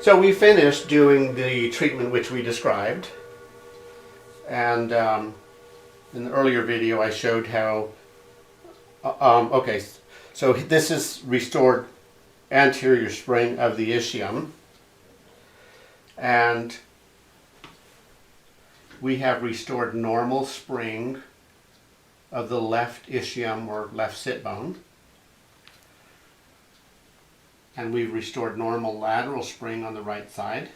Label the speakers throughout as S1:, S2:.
S1: So we finished doing the treatment which we described, and in the earlier video I showed how, okay, so this is restored anterior spring of the ischium, and we have restored normal spring of the left ischium or left sit bone. And we've restored normal lateral spring on the right side.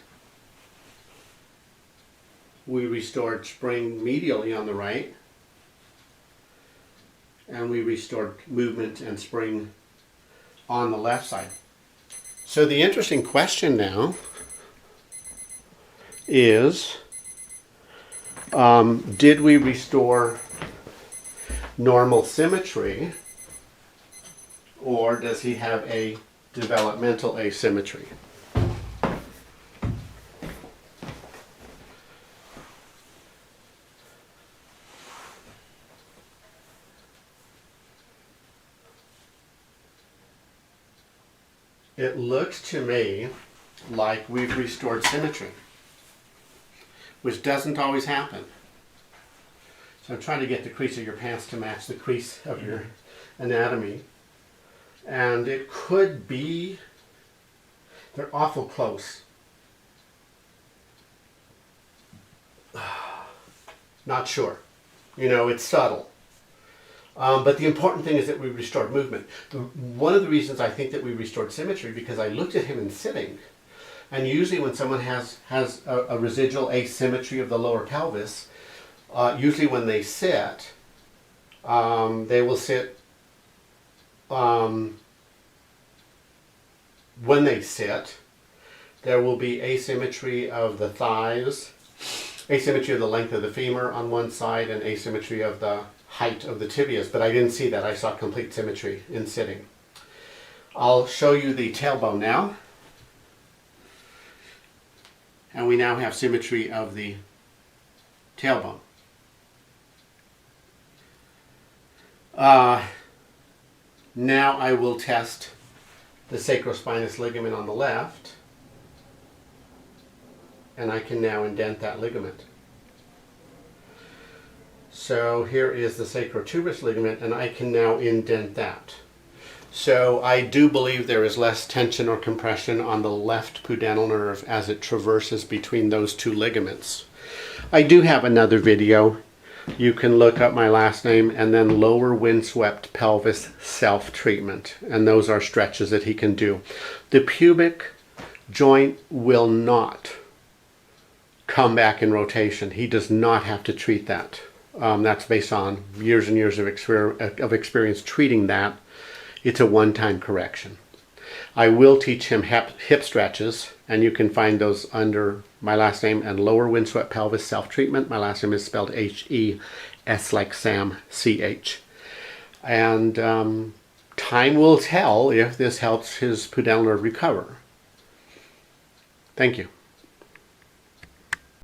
S1: We restored spring medially on the right. And we restored movement and spring on the left side. So the interesting question now is, did we restore normal symmetry, or does he have a developmental asymmetry? It looks to me like we've restored symmetry, which doesn't always happen. So I'm trying to get the crease of your pants to match the crease of your anatomy. And it could be, they're awful close. Not sure. You know, it's subtle. But the important thing is that we restored movement. One of the reasons I think that we restored symmetry, because I looked at him in sitting, and usually when someone has a residual asymmetry of the lower pelvis, usually when they sit, they will sit, when they sit, there will be asymmetry of the thighs, asymmetry of the length of the femur on one side, and asymmetry of the height of the tibias, but I didn't see that. I saw complete symmetry in sitting. I'll show you the tailbone now. And we now have symmetry of the tailbone. Now I will test the sacrospinous ligament on the left, and I can now indent that ligament. So here is the sacrotuberous ligament, and I can now indent that. So I do believe there is less tension or compression on the left pudendal nerve as it traverses between those two ligaments. I do have another video. You can look up my last name and then lower windswept pelvis self-treatment, and those are stretches that he can do. The pubic joint will not come back in rotation. He does not have to treat that. That's based on years and years of experience treating that. It's a one-time correction. I will teach him hip stretches, and you can find those under my last name and lower windswept pelvis self-treatment. My last name is spelled H-E-S like Sam, C-H. And time will tell if this helps his pudendal nerve recover. Thank you.